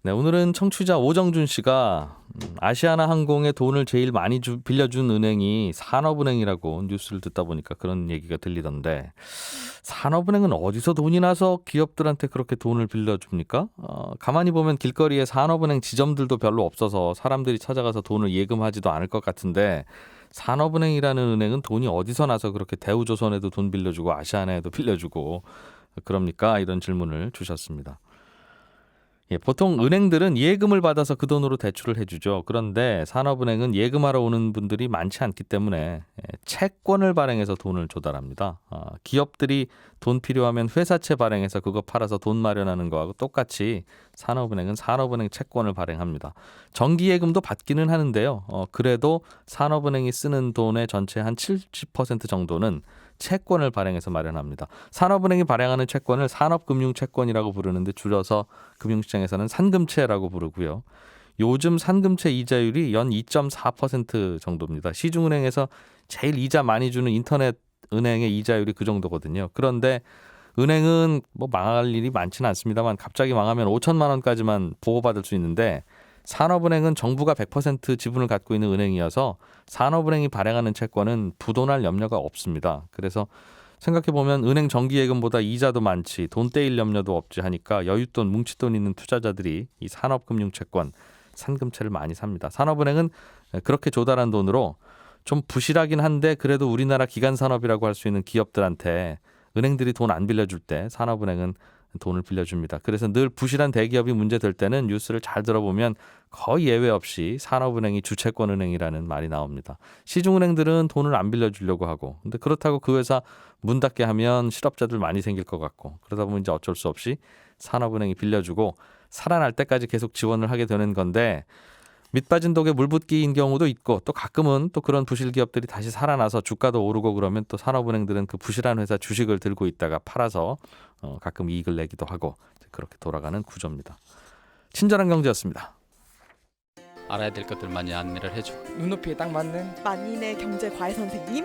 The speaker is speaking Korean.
네, 오늘은 청취자 오정준 씨가 아시아나 항공에 돈을 제일 많이 빌려준 은행이 산업은행이라고 뉴스를 듣다 보니까 그런 얘기가 들리던데 산업은행은 어디서 돈이 나서 기업들한테 그렇게 돈을 빌려줍니까? 가만히 보면 길거리에 산업은행 지점들도 별로 없어서 사람들이 찾아가서 돈을 예금하지도 않을 것 같은데 산업은행이라는 은행은 돈이 어디서 나서 그렇게 대우조선에도 돈 빌려주고 아시아나에도 빌려주고 그럽니까? 이런 질문을 주셨습니다. 예, 보통 은행들은 예금을 받아서 그 돈으로 대출을 해주죠. 그런데 산업은행은 예금하러 오는 분들이 많지 않기 때문에 채권을 발행해서 돈을 조달합니다. 기업들이 돈 필요하면 회사채 발행해서 그거 팔아서 돈 마련하는 거하고 똑같이 산업은행은 산업은행 채권을 발행합니다. 정기예금도 받기는 하는데요. 그래도 산업은행이 쓰는 돈의 전체 한 70% 정도는 채권을 발행해서 마련합니다. 산업은행이 발행하는 채권을 산업금융채권이라고 부르는데 줄여서 금융시장에서는 산금채라고 부르고요. 요즘 산금채 이자율이 연 2.4% 정도입니다. 시중은행에서 제일 이자 많이 주는 인터넷 은행의 이자율이 그 정도거든요. 그런데 은행은 뭐 망할 일이 많지는 않습니다만 갑자기 망하면 5천만 원까지만 보호받을 수 있는데 산업은행은 정부가 100% 지분을 갖고 있는 은행이어서 산업은행이 발행하는 채권은 부도날 염려가 없습니다. 그래서 생각해보면 은행 정기예금보다 이자도 많지 돈 떼일 염려도 없지 하니까 여윳돈 뭉칫돈 있는 투자자들이 이 산업금융채권 산금채를 많이 삽니다. 산업은행은 그렇게 조달한 돈으로 좀 부실하긴 한데 그래도 우리나라 기간산업이라고 할 수 있는 기업들한테 은행들이 돈 안 빌려줄 때 산업은행은 돈을 빌려줍니다. 그래서 늘 부실한 대기업이 문제될 때는 뉴스를 잘 들어보면 거의 예외 없이 산업은행이 주채권은행이라는 말이 나옵니다. 시중은행들은 돈을 안 빌려주려고 하고 근데 그렇다고 그 회사 문 닫게 하면 실업자들 많이 생길 것 같고 그러다 보면 이제 어쩔 수 없이 산업은행이 빌려주고 살아날 때까지 계속 지원을 하게 되는 건데 밑빠진 독에 물 붓기인 경우도 있고 또 가끔은 또 그런 부실 기업들이 다시 살아나서 주가도 오르고 그러면 또 산업은행들은 그 부실한 회사 주식을 들고 있다가 팔아서 가끔 이익을 내기도 하고 그렇게 돌아가는 구조입니다. 친절한 경제였습니다. 알아야 될 것들 많이 안내를 해주고 눈높이에 딱 맞는 만인의 경제 과외 선생님